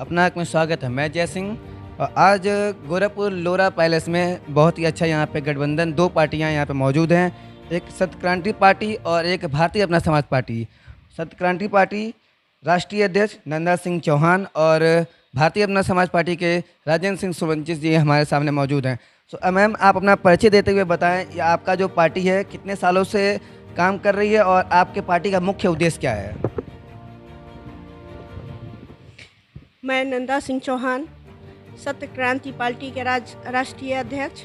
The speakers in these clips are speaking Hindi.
अपना में स्वागत है। मैं जय सिंह और आज गोरखपुर लोरा पैलेस में बहुत ही अच्छा यहाँ पे गठबंधन 2 पार्टियाँ यहाँ पे मौजूद हैं। एक सत्यक्रांति पार्टी और एक भारतीय अपना समाज पार्टी। सत्यक्रांति पार्टी राष्ट्रीय अध्यक्ष नंदा सिंह चौहान और भारतीय अपना समाज पार्टी के राजेंद्र सिंह सुवंचित जी हमारे सामने मौजूद हैं। सो मैम, आप अपना परिचय देते हुए बताएं, ये आपका जो पार्टी है कितने सालों से काम कर रही है और आपके पार्टी का मुख्य उद्देश्य क्या है? मैं नंदा सिंह चौहान, सत्यक्रांति पार्टी के राष्ट्रीय अध्यक्ष।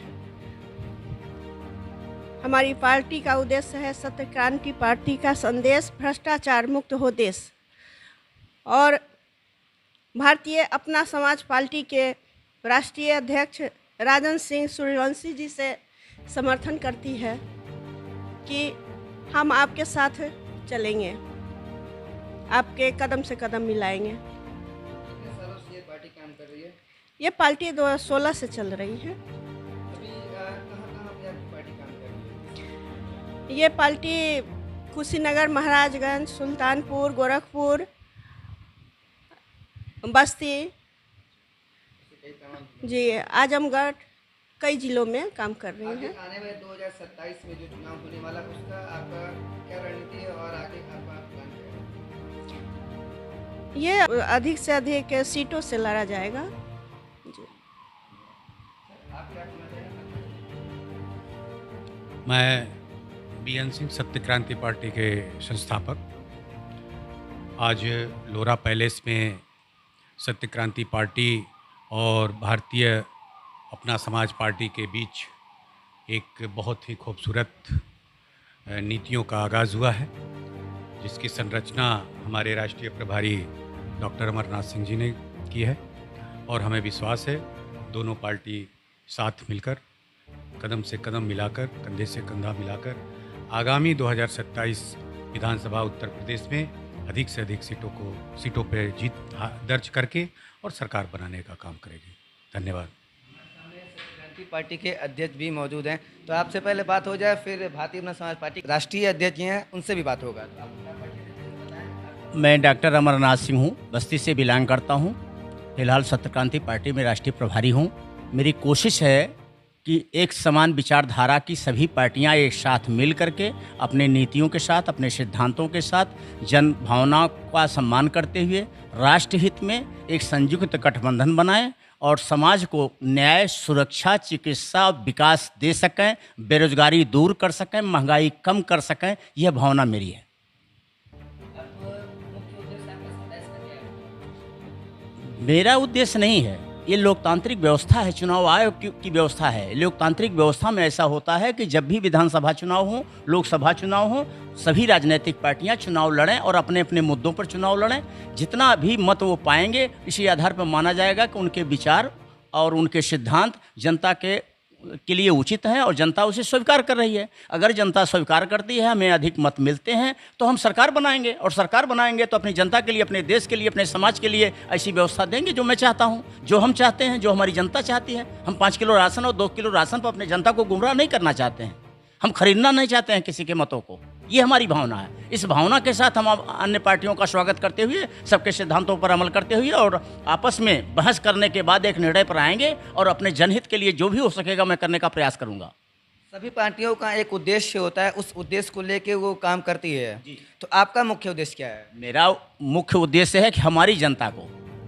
हमारी पार्टी का उद्देश्य है सत्यक्रांति पार्टी का संदेश भ्रष्टाचार मुक्त हो देश, और भारतीय अपना समाज पार्टी के राष्ट्रीय अध्यक्ष राजेंद्र सिंह सूर्यवंशी जी से समर्थन करती है कि हम आपके साथ चलेंगे, आपके कदम से कदम मिलाएंगे। ये पार्टी काम कर रही है? ये पार्टी 2016 से चल रही है। अभी कहाँ पे आपकी पार्टी काम कर रही है? ये पार्टी कुशीनगर, महाराजगंज, सुल्तानपुर, गोरखपुर, बस्ती जी, आजमगढ़, कई जिलों में काम कर रही है। आने वाले 2027 में जो चुनाव होने वाला उसका आपका क्या रणनीति है और आगे आपका प्लान क्या है? ये अधिक से अधिक सीटों से लड़ा जाएगा जी। आप क्या कहना चाहेंगे? मैं बीएन सिंह, सत्यक्रांति पार्टी के संस्थापक। आज लोरा पैलेस में सत्यक्रांति पार्टी और भारतीय अपना समाज पार्टी के बीच एक बहुत ही खूबसूरत नीतियों का आगाज़ हुआ है, जिसकी संरचना हमारे राष्ट्रीय प्रभारी डॉक्टर अमरनाथ सिंह जी ने की है। और हमें विश्वास है दोनों पार्टी साथ मिलकर, कदम से कदम मिलाकर, कंधे से कंधा मिलाकर आगामी 2027 विधानसभा उत्तर प्रदेश में अधिक से अधिक सीटों पर जीत दर्ज करके और सरकार बनाने का काम करेगी। धन्यवाद। सत्यक्रांति पार्टी के अध्यक्ष भी मौजूद हैं, तो आपसे पहले बात हो जाए, फिर भारतीय अपना समाज पार्टी राष्ट्रीय अध्यक्ष जी हैं, उनसे भी बात होगा। मैं डॉक्टर अमरनाथ सिंह हूँ, बस्ती से बिलोंग करता हूँ। फिलहाल सत्यक्रांति पार्टी में राष्ट्रीय प्रभारी हूँ। मेरी कोशिश है कि एक समान विचारधारा की सभी पार्टियां एक साथ मिल करके अपने नीतियों के साथ, अपने सिद्धांतों के साथ, जन भावनाओं का सम्मान करते हुए राष्ट्रहित में एक संयुक्त गठबंधन बनाएं और समाज को न्याय, सुरक्षा, चिकित्सा, विकास दे सकें, बेरोजगारी दूर कर सकें, महंगाई कम कर सकें। यह भावना मेरी है। मेरा उद्देश्य नहीं है, ये लोकतांत्रिक व्यवस्था है, चुनाव आयोग की व्यवस्था है। लोकतांत्रिक व्यवस्था में ऐसा होता है कि जब भी विधानसभा चुनाव हो, लोकसभा चुनाव हो, सभी राजनीतिक पार्टियां चुनाव लड़ें और अपने अपने मुद्दों पर चुनाव लड़ें। जितना भी मत वो पाएंगे, इसी आधार पर माना जाएगा कि उनके विचार और उनके सिद्धांत जनता के लिए उचित हैं और जनता उसे स्वीकार कर रही है। अगर जनता स्वीकार करती है, हमें अधिक मत मिलते हैं, तो हम सरकार बनाएंगे, और सरकार बनाएंगे तो अपनी जनता के लिए, अपने देश के लिए, अपने समाज के लिए ऐसी व्यवस्था देंगे जो मैं चाहता हूं, जो हम चाहते हैं, जो हमारी जनता चाहती है। हम 5 किलो राशन और 2 किलो राशन पर अपने जनता को गुमराह नहीं करना चाहते हैं। हम खरीदना नहीं चाहते हैं किसी के मतों को। ये हमारी भावना है। इस भावना के साथ हम अन्य पार्टियों का स्वागत करते हुए, सबके सिद्धांतों पर अमल करते हुए और आपस में बहस करने के बाद एक निर्णय पर आएंगे और अपने जनहित के लिए जो भी हो सकेगा मैं करने का प्रयास करूंगा। सभी पार्टियों का एक उद्देश्य होता है, उस उद्देश्य को लेके वो काम करती है। तो आपका मुख्य उद्देश्य क्या है? मेरा मुख्य उद्देश्य है कि हमारी जनता को,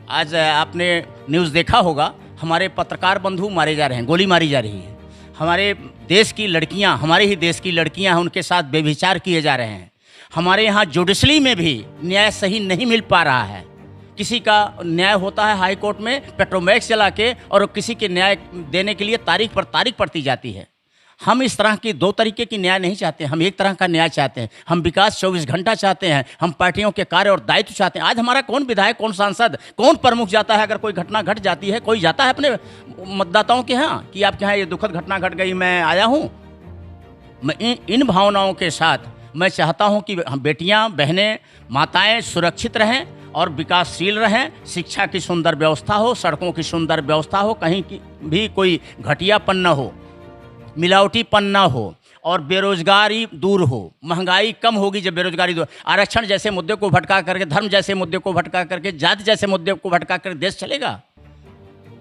आज आपने न्यूज़ देखा होगा, हमारे पत्रकार बंधु मारे जा रहे हैं, गोली मारी जा रही है। हमारे देश की लड़कियां, हमारे ही देश की लड़कियां हैं, उनके साथ बेविचार किए जा रहे हैं। हमारे यहाँ जुडिशरी में भी न्याय सही नहीं मिल पा रहा है। किसी का न्याय होता है हाई कोर्ट में पेट्रोमैक्स चला के, और किसी के न्याय देने के लिए तारीख पर तारीख पड़ती जाती है। हम इस तरह की 2 तरीके की न्याय नहीं चाहते, हम एक तरह का न्याय चाहते हैं। हम विकास 24 घंटा चाहते हैं, हम पार्टियों के कार्य और दायित्व चाहते हैं। आज हमारा कौन विधायक, कौन सांसद, कौन प्रमुख जाता है, अगर कोई घटना घट जाती है, कोई जाता है अपने मतदाताओं के यहाँ कि आपके यहाँ ये दुखद घटना घट गई, मैं आया हूँ। मैं इन भावनाओं के साथ मैं चाहता हूँ कि हम बेटियाँ, बहनें, माताएँ सुरक्षित रहें और विकासशील रहें। शिक्षा की सुंदर व्यवस्था हो, सड़कों की सुंदर व्यवस्था हो, कहीं की भी कोई घटियापन न हो, मिलावटीपन ना हो, और बेरोजगारी दूर हो। महंगाई कम होगी जब बेरोजगारी दूर। आरक्षण जैसे मुद्दे को भटका करके, धर्म जैसे मुद्दे को भटका करके, जाति जैसे मुद्दे को भटका कर देश चलेगा?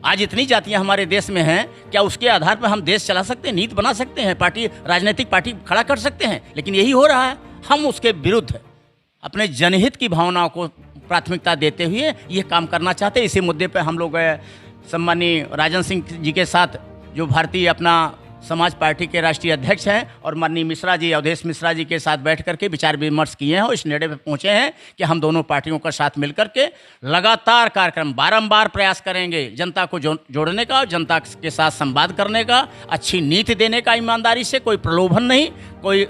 आज इतनी जातियां हमारे देश में हैं, क्या उसके आधार पर हम देश चला सकते हैं, नीति बना सकते हैं, पार्टी, राजनीतिक पार्टी खड़ा कर सकते हैं? लेकिन यही हो रहा है। हम उसके विरुद्ध अपने जनहित की भावनाओं को प्राथमिकता देते हुए ये काम करना चाहते हैं। इसी मुद्दे पर हम लोग सम्मानीय राजन सिंह जी के साथ, जो भारतीय अपना समाज पार्टी के राष्ट्रीय अध्यक्ष हैं, और माननीय मिश्रा जी, अवधेश मिश्रा जी के साथ बैठ करके विचार विमर्श किए हैं और इस निर्णय पर पहुंचे हैं कि हम दोनों पार्टियों का साथ मिलकर के लगातार कार्यक्रम, बारंबार प्रयास करेंगे जनता को जोड़ने का, जनता के साथ संवाद करने का, अच्छी नीति देने का, ईमानदारी से, कोई प्रलोभन नहीं, कोई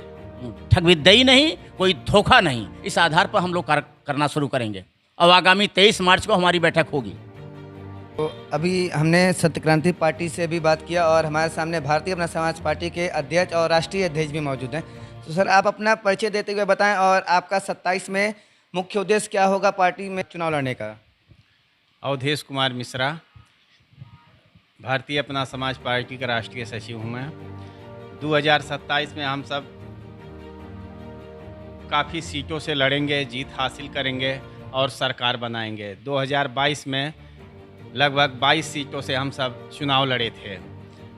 ठगविद्यई नहीं, कोई धोखा नहीं। इस आधार पर हम लोग करना शुरू करेंगे। अब आगामी 23 मार्च को हमारी बैठक होगी। तो अभी हमने सत्य क्रांति पार्टी से भी बात किया और हमारे सामने भारतीय अपना समाज पार्टी के अध्यक्ष और राष्ट्रीय अध्यक्ष भी मौजूद हैं। तो सर, आप अपना परिचय देते हुए बताएं और आपका 27 में मुख्य उद्देश्य क्या होगा पार्टी में चुनाव लड़ने का? अवधेश कुमार मिश्रा, भारतीय अपना समाज पार्टी का राष्ट्रीय सचिव हूँ मैं। 2027 में हम सब काफ़ी सीटों से लड़ेंगे, जीत हासिल करेंगे और सरकार बनाएंगे। 2022 में लगभग 22 सीटों से हम सब चुनाव लड़े थे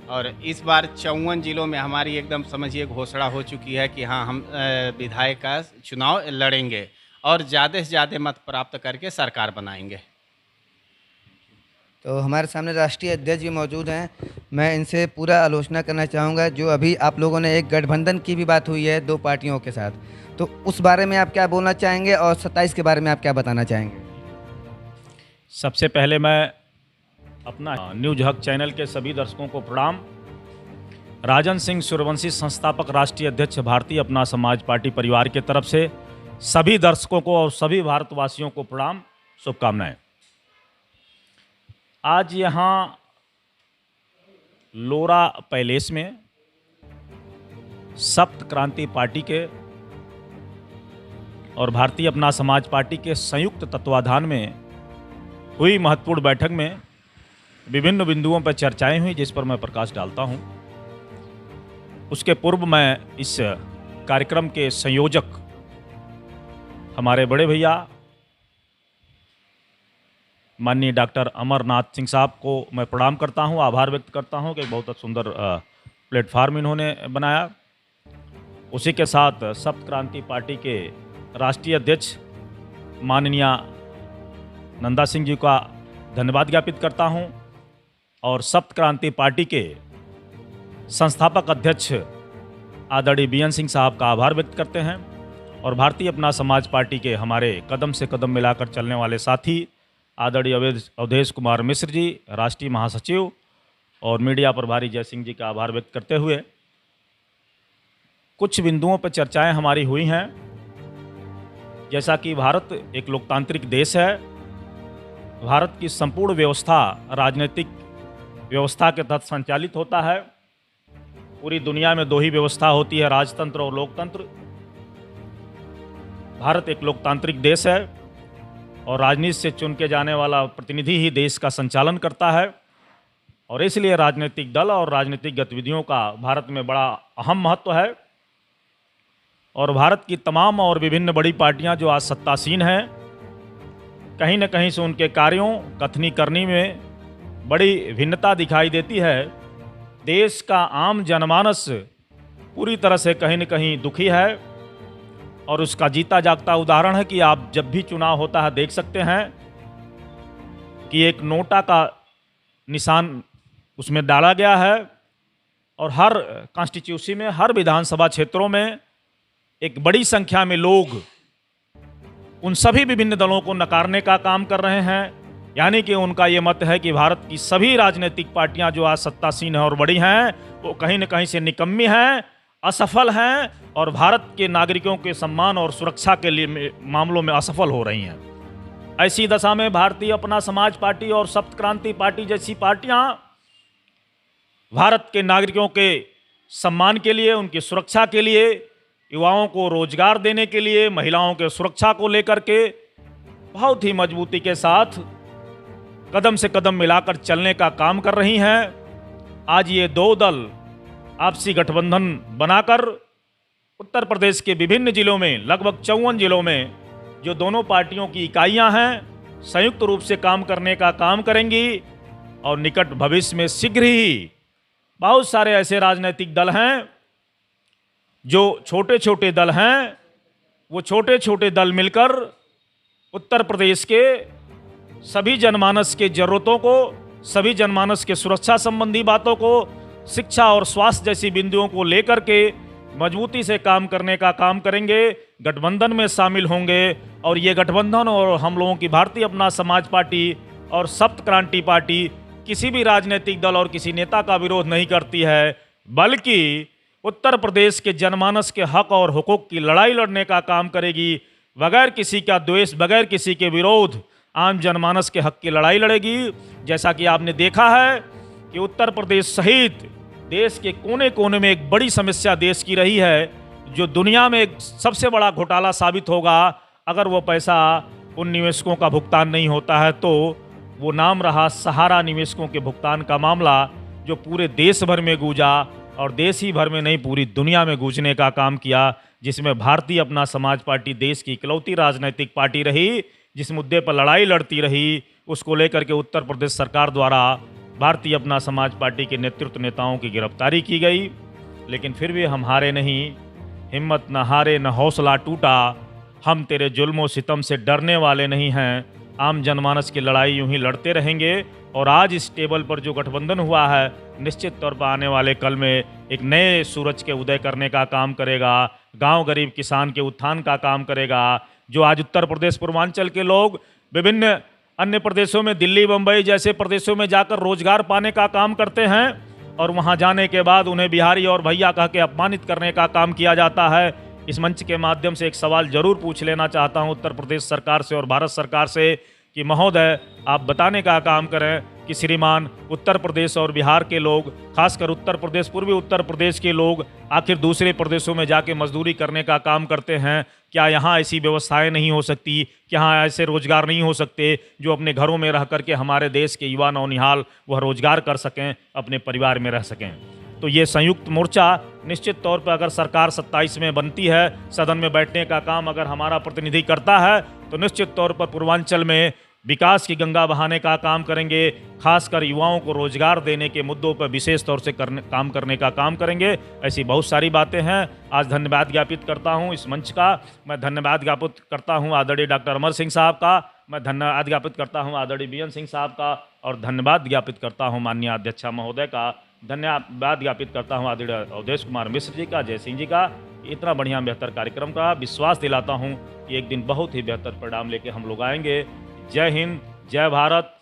और इस बार 54 जिलों में हमारी एकदम समझिए घोषणा हो चुकी है कि हाँ, हम विधायक का चुनाव लड़ेंगे और ज़्यादा से ज़्यादा मत प्राप्त करके सरकार बनाएंगे। तो हमारे सामने राष्ट्रीय अध्यक्ष भी मौजूद हैं। मैं इनसे पूरा आलोचना करना चाहूँगा। जो अभी आप लोगों ने एक गठबंधन की भी बात हुई है दो पार्टियों के साथ, तो उस बारे में आप क्या बोलना चाहेंगे और 27 के बारे में आप क्या बताना चाहेंगे? सबसे पहले मैं अपना न्यूज हक चैनल के सभी दर्शकों को प्रणाम। राजन सिंह सूर्यवंशी, संस्थापक राष्ट्रीय अध्यक्ष भारतीय अपना समाज पार्टी परिवार के तरफ से सभी दर्शकों को और सभी भारतवासियों को प्रणाम, शुभकामनाएं। आज यहाँ लोरा पैलेस में सप्त क्रांति पार्टी के और भारतीय अपना समाज पार्टी के संयुक्त तत्वाधान में हुई महत्वपूर्ण बैठक में विभिन्न बिंदुओं पर चर्चाएं हुई, जिस पर मैं प्रकाश डालता हूं। उसके पूर्व मैं इस कार्यक्रम के संयोजक हमारे बड़े भैया माननीय डॉक्टर अमरनाथ सिंह साहब को मैं प्रणाम करता हूं, आभार व्यक्त करता हूं कि बहुत सुंदर प्लेटफार्म इन्होंने बनाया। उसी के साथ सप्त क्रांति पार्टी के राष्ट्रीय अध्यक्ष माननीय नंदा सिंह जी का धन्यवाद ज्ञापित करता हूं और सप्त क्रांति पार्टी के संस्थापक अध्यक्ष आदरणीय बीएन सिंह साहब का आभार व्यक्त करते हैं और भारतीय अपना समाज पार्टी के हमारे कदम से कदम मिलाकर चलने वाले साथी आदरणीय अवधेश कुमार मिश्र जी, राष्ट्रीय महासचिव, और मीडिया प्रभारी जय सिंह जी का आभार व्यक्त करते हुए कुछ बिंदुओं पर चर्चाएं हमारी हुई हैं। जैसा कि भारत एक लोकतांत्रिक देश है, भारत की संपूर्ण व्यवस्था राजनीतिक व्यवस्था के तहत संचालित होता है। पूरी दुनिया में दो ही व्यवस्था होती है, राजतंत्र और लोकतंत्र। भारत एक लोकतांत्रिक देश है और राजनीति से चुन के जाने वाला प्रतिनिधि ही देश का संचालन करता है और इसलिए राजनीतिक दल और राजनीतिक गतिविधियों का भारत में बड़ा अहम महत्व है। और भारत की तमाम और विभिन्न बड़ी पार्टियां जो आज सत्तासीन हैं, कहीं न कहीं से उनके कार्यों कथनी करनी में बड़ी भिन्नता दिखाई देती है। देश का आम जनमानस पूरी तरह से कहीं न कहीं दुखी है और उसका जीता जागता उदाहरण है कि आप जब भी चुनाव होता है देख सकते हैं कि एक नोटा का निशान उसमें डाला गया है और हर कॉन्स्टिट्यूंसी में, हर विधानसभा क्षेत्रों में एक बड़ी संख्या में लोग उन सभी विभिन्न दलों को नकारने का काम कर रहे हैं। यानी कि उनका ये मत है कि भारत की सभी राजनीतिक पार्टियां जो आज सत्तासीन हैं और बड़ी हैं, वो कहीं न कहीं से निकम्मी हैं, असफल हैं और भारत के नागरिकों के सम्मान और सुरक्षा के लिए मामलों में असफल हो रही हैं। ऐसी दशा में भारतीय अपना समाज पार्टी और सप्त क्रांति पार्टी जैसी पार्टियां भारत के नागरिकों के सम्मान के लिए, उनकी सुरक्षा के लिए, युवाओं को रोजगार देने के लिए, महिलाओं के सुरक्षा को लेकर के बहुत ही मजबूती के साथ कदम से कदम मिलाकर चलने का काम कर रही हैं। आज ये दो दल आपसी गठबंधन बनाकर उत्तर प्रदेश के विभिन्न जिलों में, लगभग 54 जिलों में जो दोनों पार्टियों की इकाइयां हैं, संयुक्त रूप से काम करने का काम करेंगी। और निकट भविष्य में शीघ्र ही बहुत सारे ऐसे राजनीतिक दल हैं जो छोटे छोटे दल हैं, वो छोटे छोटे दल मिलकर उत्तर प्रदेश के सभी जनमानस के जरूरतों को, सभी जनमानस के सुरक्षा संबंधी बातों को, शिक्षा और स्वास्थ्य जैसी बिंदुओं को लेकर के मजबूती से काम करने का काम करेंगे, गठबंधन में शामिल होंगे। और ये गठबंधन और हम लोगों की भारतीय अपना समाज पार्टी और सप्त क्रांति पार्टी किसी भी राजनीतिक दल और किसी नेता का विरोध नहीं करती है, बल्कि उत्तर प्रदेश के जनमानस के हक और हुकूक की लड़ाई लड़ने का काम करेगी। बगैर किसी का द्वेष, बगैर किसी के विरोध आम जनमानस के हक की लड़ाई लड़ेगी। जैसा कि आपने देखा है कि उत्तर प्रदेश सहित देश के कोने कोने में एक बड़ी समस्या देश की रही है, जो दुनिया में एक सबसे बड़ा घोटाला साबित होगा अगर वो पैसा उन निवेशकों का भुगतान नहीं होता है। तो वो नाम रहा सहारा निवेशकों के भुगतान का मामला, जो पूरे देश भर में गूंजा और देश ही भर में नहीं पूरी दुनिया में गूंजने का काम किया, जिसमें भारतीय अपना समाज पार्टी देश की इकलौती राजनीतिक पार्टी रही जिस मुद्दे पर लड़ाई लड़ती रही। उसको लेकर के उत्तर प्रदेश सरकार द्वारा भारतीय अपना समाज पार्टी के नेतृत्व नेताओं की गिरफ्तारी की गई, लेकिन फिर भी हम हारे नहीं। हिम्मत न हारे न हौसला टूटा, हम तेरे जुल्मों सितम से डरने वाले नहीं हैं। आम जनमानस की लड़ाई यूं ही लड़ते रहेंगे। और आज इस टेबल पर जो गठबंधन हुआ है, निश्चित तौर पर आने वाले कल में एक नए सूरज के उदय करने का काम करेगा, गांव गरीब किसान के उत्थान का काम करेगा। जो आज उत्तर प्रदेश पूर्वांचल के लोग विभिन्न अन्य प्रदेशों में, दिल्ली बम्बई जैसे प्रदेशों में जाकर रोजगार पाने का काम करते हैं, और वहां जाने के बाद उन्हें बिहारी और भैया कह के अपमानित करने का काम किया जाता है। इस मंच के माध्यम से एक सवाल जरूर पूछ लेना चाहता हूं उत्तर प्रदेश सरकार से और भारत सरकार से कि महोदय, आप बताने का काम करें कि श्रीमान, उत्तर प्रदेश और बिहार के लोग, खासकर उत्तर प्रदेश, पूर्वी उत्तर प्रदेश के लोग आखिर दूसरे प्रदेशों में जाके मजदूरी करने का काम करते हैं। क्या यहाँ ऐसी व्यवस्थाएं नहीं हो सकती? क्या यहाँ ऐसे रोजगार नहीं हो सकते जो अपने घरों में रह करके हमारे देश के युवा नौनिहाल वह रोजगार कर सकें, अपने परिवार में रह सकें? तो ये संयुक्त मोर्चा निश्चित तौर पर अगर सरकार 27 में बनती है, सदन में बैठने का काम अगर हमारा प्रतिनिधि करता है, तो निश्चित तौर पर पूर्वांचल में विकास की गंगा बहाने का काम करेंगे। खासकर युवाओं को रोजगार देने के मुद्दों पर विशेष तौर से काम करने का काम करेंगे। ऐसी बहुत सारी बातें हैं। आज धन्यवाद ज्ञापित करता हूं इस मंच का। मैं धन्यवाद ज्ञापित करता हूं आदरणीय डॉक्टर अमर सिंह साहब का। मैं धन्यवाद ज्ञापित करता हूं आदरणीय बीएन सिंह साहब का। और धन्यवाद ज्ञापित करता हूं माननीय अध्यक्षा महोदय का। धन्यवाद ज्ञापित करता हूं आदरणीय अवधेश कुमार मिश्र जी का, जय सिंह जी का। इतना बढ़िया बेहतर कार्यक्रम का विश्वास दिलाता हूं कि एक दिन बहुत ही बेहतर परिणाम लेके हम लोग आएंगे। जय हिंद, जय भारत,